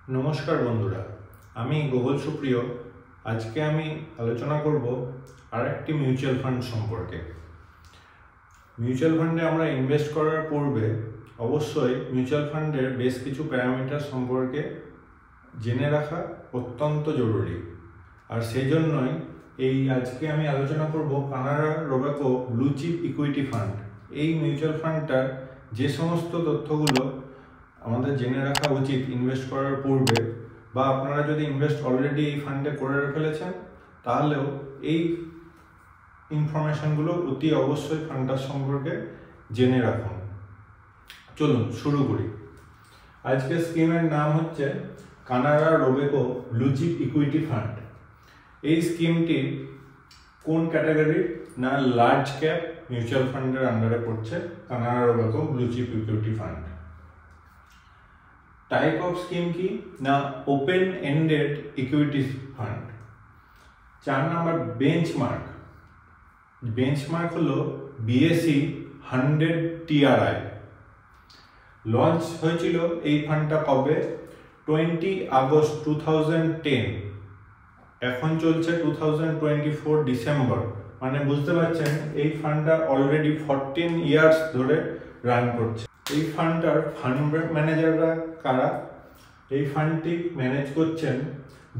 नमस्कार बंधुरा आमी गोगल सुप्रिय आज के आमी आलोचना करब आरेकटी मिউচুয়াল फान्ड सम्पर्के। मिউচুয়াল फान्डे आमरा इनभेस्ट करार पूर्वे अवश्यई मिউচুয়াল फान्डेर बेश किछु पैरामिटार सम्पर्के जेने राखा अत्यंत जरूरी और सेजन्यई এই আজকে আমি আলোচনা করব Canara Robeco blue chip equity fund. এই মিউচুয়াল ফান্ডটার যে সমস্ত তথ্যগুলো আমাদের জেনে রাখা উচিত ইনভেস্ট করার পূর্বে, বা আপনারা যদি ইনভেস্ট অলরেডি এই ফান্ডে করে ফেলেছেন তাহলেও এই ইনফরমেশনগুলো অতি অবশ্যই ফান্ডটার সম্পর্কে জেনে রাখুন। চলুন শুরু করি। আজকে স্কিমের নাম হচ্ছে Canara Robeco blue chip equity fund. এই স্কিমটি কোন ক্যাটাগরির না লার্জ ক্যাপ মিউচুয়াল ফান্ডের আন্ডারে পড়ছে Canara Robeco blue chip equity fund. Type of scheme কি না open ended equity fund. 4 number benchmark হলো বিএসই 100 টিআরআই। লঞ্চ হয়েছিল এই ফান্ডটা কবে? 20 আগস্ট 2010। এখন চলছে 2024 ডিসেম্বর, মানে বুঝতে পারছেন এই ফান্ডটা অলরেডি 14 ইয়ার্স ধরে রান করছে। এই ফান্ডটার ফান্ড ম্যানেজাররা কারা? এই ফান্ডটি ম্যানেজ করছেন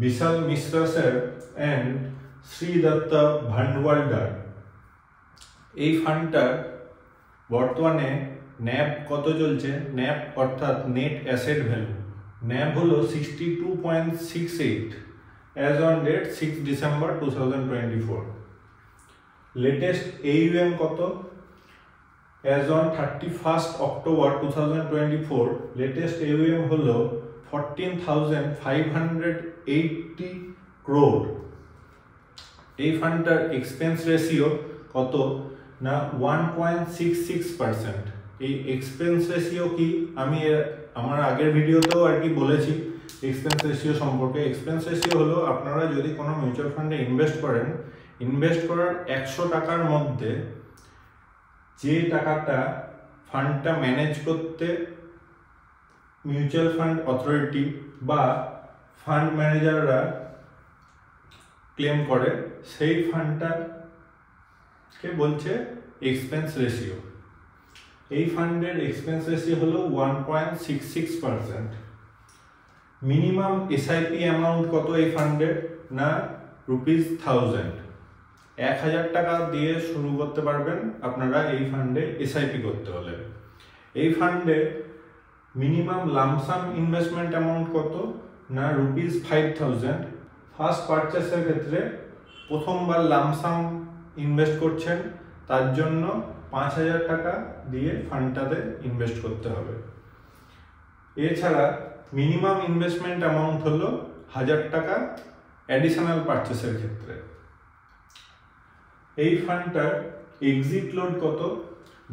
বিশাল মিশ্রা স্যার অ্যান্ড শ্রী দত্ত ভান্ডওয়ালদার। এই ফান্ডটার বর্তমানে ন্যাব কত চলছে? ন্যাব অর্থাৎ নেট অ্যাসেট ভ্যালু, ন্যাব হলো 62.68 as on date 6 December 2024। Latest AUM কত? as on 31st October 2024 latest AUM হলো 14,580 crore। এই ফান্ডটার এক্সপেন্স রেশিও কত না 1.66%। এই এক্সপেন্স রেশিও কি আমি আমার আগের ভিডিওতেও আর কি বলেছি এক্সপেন্স রেশিও সম্পর্কে। এক্সপেন্স রেশিও হলো আপনারা যদি কোনো মিউচুয়াল ফান্ডে ইনভেস্ট করেন, ইনভেস্ট করার 100 টাকার মধ্যে যে টাকাটা ফান্ডটা ম্যানেজ করতে মিউচুয়াল ফান্ড অথরিটি বা ফান্ড ম্যানেজাররা ক্লেম করে সেই ফান্ডটাকে বলছে এক্সপেন্স রেশিও। এই ফান্ডের এক্সপেন্স রেশিও হলো 1.66%। মিনিমাম এসআইপি অ্যামাউন্ট কত এই ফান্ডের না ₹1000। 1000 টাকা দিয়ে শুরু করতে পারবেন আপনারা এই ফান্ডে এসআইপি করতে হলে। এই ফান্ডে মিনিমাম লামসাম ইনভেস্টমেন্ট অ্যামাউন্ট কত না ₹5000। ফার্স্ট পারচেসের ক্ষেত্রে প্রথমবার লামসাম ইনভেস্ট করছেন তার জন্য 5000 টাকা দিয়ে ফান্ডটাতে ইনভেস্ট করতে হবে। এছাড়া মিনিমাম ইনভেস্টমেন্ট অ্যামাউন্ট হলো 1000 টাকা অ্যাডিশনাল পারচেসের ক্ষেত্রে। এই ফান্ডটার এক্সিট লোড কত?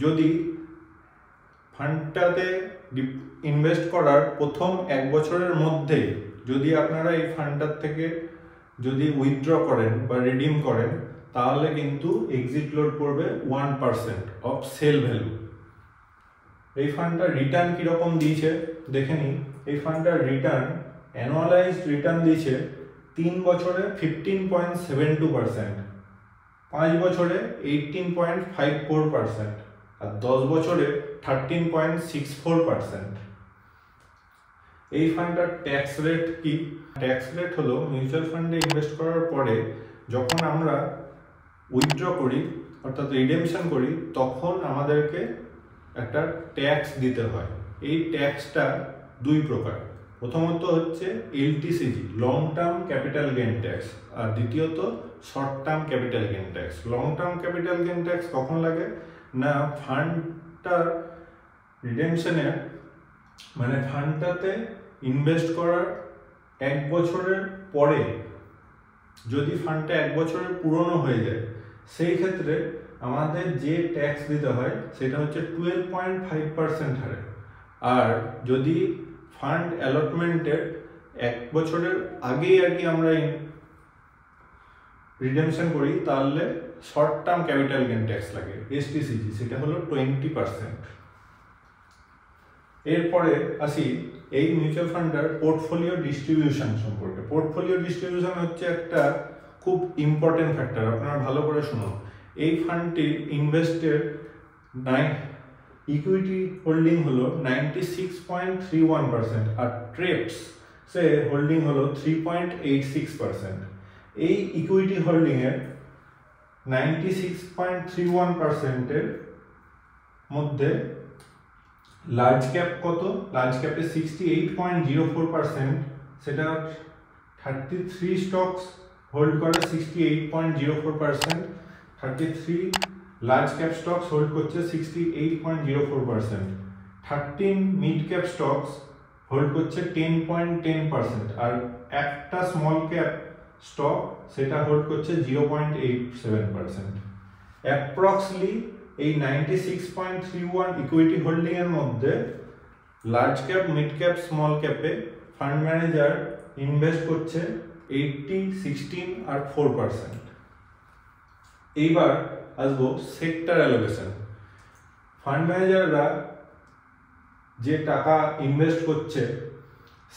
যদি ফান্ডটাতে ইনভেস্ট করার প্রথম 1 বছরের মধ্যে যদি আপনারা এই ফান্ডটার থেকে যদি উইথড্র করেন বা রিডিম করেন তাহলে কিন্তু এক্সিট লোড পড়বে 1% অফ সেল ভ্যালু। এই ফান্ডটার রিটার্ন কিরকম দিয়েছে দেখে নিন। এই ফান্ডটার রিটার্ন অ্যানুয়ালাইজড রিটার্ন দিয়েছে 3 বছরে 15.72%, 5 বছরে 18.54% আর 10 বছরে 13.64%। এই ফান্ডটার ট্যাক্স রেট কি? ট্যাক্স রেট হলো মিউচুয়াল ফান্ডে ইনভেস্ট করার পরে যখন আমরা উইথড্র করি অর্থাৎ রিডেমশন করি তখন আমাদেরকে একটা ট্যাক্স দিতে হয়। এই ট্যাক্সটা 2 প্রকার। প্রথমত হচ্ছে LTCG long term capital gain tax, আর দ্বিতীয়ত short term capital gain tax. Long term capital gain tax কখন লাগে না ফান্ডটার রিডেমশনে, মানে ফান্ডটাতে ইনভেস্ট করার 1 বছরের পরে যদি ফান্ডটা 1 বছরের পুরনো হয়ে যায় সেই ক্ষেত্রে আমাদের যে ট্যাক্স দিতে হয় সেটা হচ্ছে 12.5% হারে। আর যদি ফান্ড অ্যালটমেন্টের 1 বছরের আগেই আর কি আমরা রিডেমশন করি তাহলে short term capital gain tax লাগে এসটিসিজি, সেটা হলো 20%। এরপরে আসি এই মিউচুয়াল ফান্ডের পোর্টফোলিও ডিস্ট্রিবিউশন সম্পর্কে। পোর্টফোলিও ডিস্ট্রিবিউশন হচ্ছে একটা খুব ইম্পর্টেন্ট ফ্যাক্টর, আপনারা ভালো করে শুনুন। এই ফান্ডটির ইনভেস্টের ইকুইটি হোল্ডিং হলো 96.31% আর ট্রেপস সে হোল্ডিং হলো 3.86%। এই ইকুইটি হোল্ডিং এর 96.31%-এর মধ্যে লার্জ ক্যাপ কত? লার্জ ক্যাপে 68.04%, সেটা 33 স্টকস হোল্ড করে 68.04%, 33 লার্জ ক্যাপ স্টকস হোল্ড করছে 68.04%, 13 মিড ক্যাপ স্টকস হোল্ড করছে 10.10%, আর একটা স্মল ক্যাপ স্টক সেটা হোল্ড করছে 0.87%। অ্যাপ্রক্সলি এই 96.31 ইকুইটি হোল্ডিং এর মধ্যে large cap, mid cap, small ক্যাপে ফান্ড ম্যানেজার ইনভেস্ট করছে 80, 16 আর 4%। এইবার আসবো সেক্টর অ্যালোকেশন। ফান্ড ম্যানেজাররা যে টাকা ইনভেস্ট করছে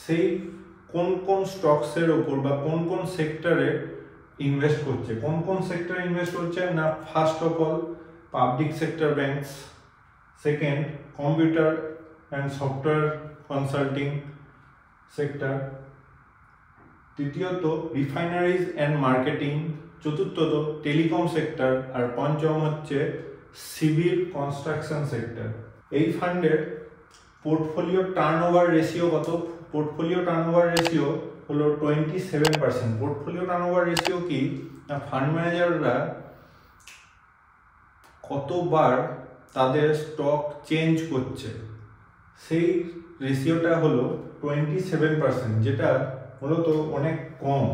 সেই কোন কোন স্টকসের উপর বা কোন কোন সেক্টরে ইনভেস্ট করছে। কোন কোন সেক্টরে ইনভেস্ট করছে না, first of all public sector banks, second computer and software consulting sector, তৃতীয়ত রিফাইনারিজ অ্যান্ড মার্কেটিং, চতুর্থত টেলিকম সেক্টর, আর পঞ্চম হচ্ছে সিভিল কনস্ট্রাকশন সেক্টর। এই ফান্ডের পোর্টফোলিও টার্নওভার রেশিও কত? পোর্টফোলিও টার্নওভার রেশিও হলো 27%। পোর্টফোলিও টার্নওভার রেশিও কি না, ফান্ড ম্যানেজাররা কতবার তাদের স্টক চেঞ্জ করছে সেই রেশিওটা হলো 27%, যেটা মূলত অনেক কম।